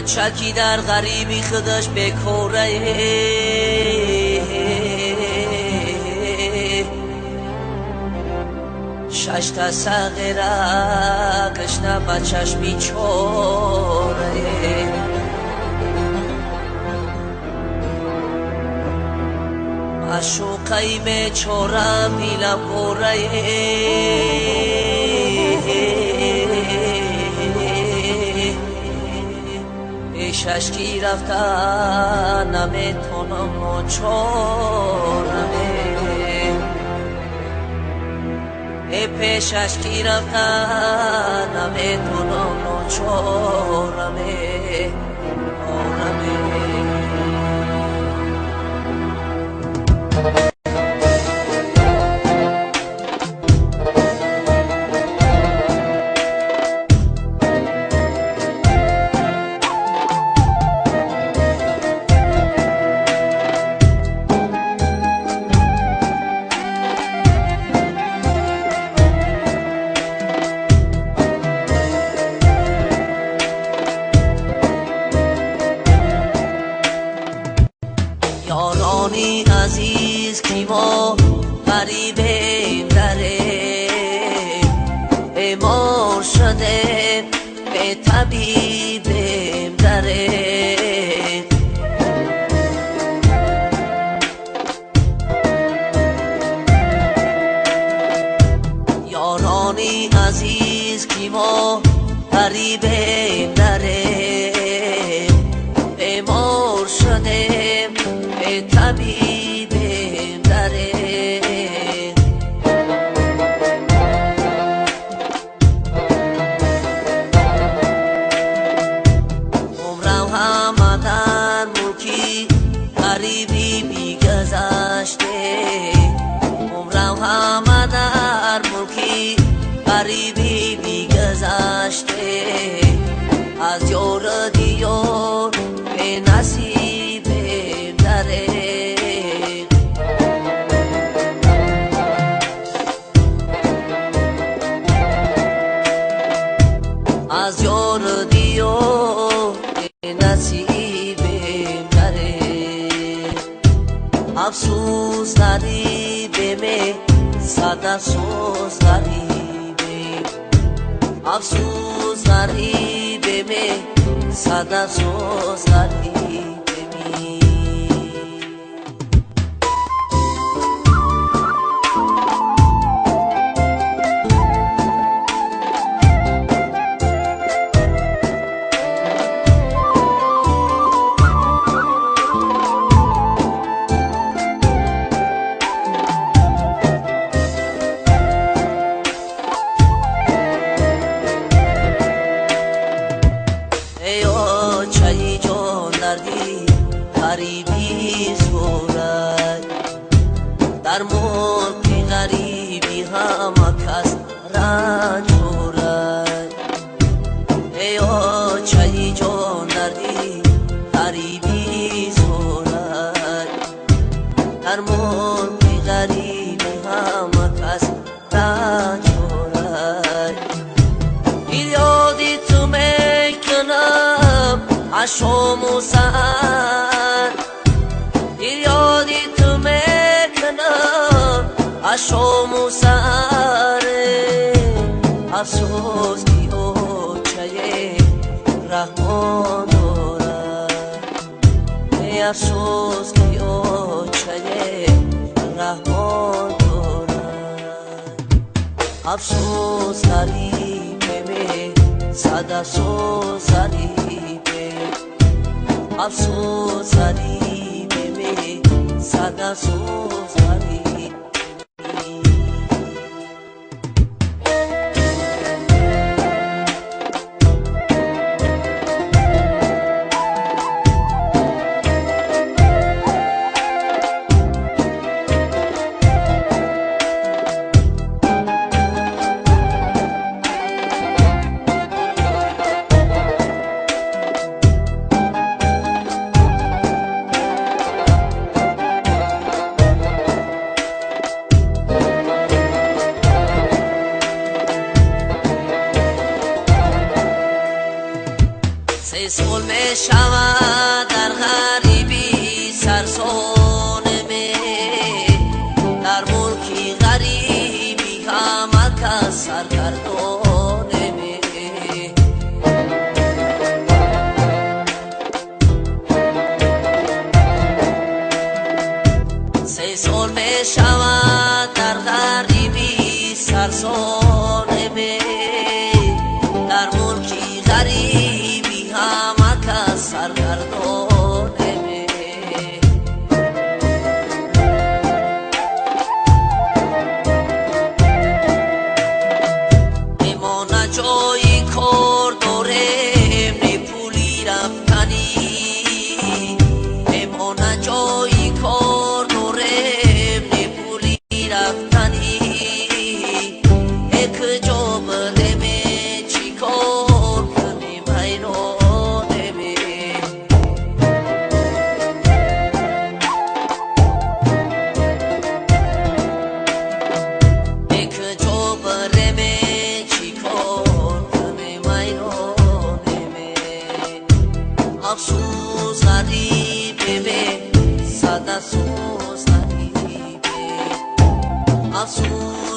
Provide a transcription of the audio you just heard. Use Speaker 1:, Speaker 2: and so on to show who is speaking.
Speaker 1: چکی در غریبی خودش بکوره شش تا سغیره کشنه بچش بیچوره معشوقی بیچوره بیله پوره پیشش کی رفته نمیتونم نچورمه پیشش کی رفته نمیتونم نچورمه یارانی عزیز کی ما غریبیم داره بیمار شده به طبیبیم داره یارانی عزیز کی ما غریبیم داره بیمار شده طبیبیم داره عمرم همه در ملکی غریبی بیگذشته عمرم همه در ملکی غریبی بیگذشته از یار دیار به نصیبیم داره از یار دیار نصیبیم داره افسوس غریبیم صد افسوس غریبیم افسوس غریبیم صد افسوس غریبیم چایی جان دردی غریبی زورد در ملک غریبی همه کس رنج دارد ایا چایی جان دردی غریبی زورد در ملک غریبی همه کس رنج دارد یادی تو میکنم عشام و سهر یادی تو میکنم عشام و سهر افسوس کی اوچه رحمان دارد افسوس کی اوچه رحمان دارد افسوس غریبه صد افسوس غریبه افسوس غریبه صد افسوس غریبه شود در غریبی سرسانمه در ملکی غریبی همه کس سرگردانمه سه سال می شود در غریبی سرسانمه در ملکی غریبی همه کس سرگردانمه میمانه جایی کار داریم نی پولی رفتنی میمانه جایی کار داریم نی پولی رفتنی یک جا بریم چی کار کنیم حیرانمه یک جا بریم چی کار کنیم حیرانمه افسوس غریبه به صد افسوس غریبه افسوس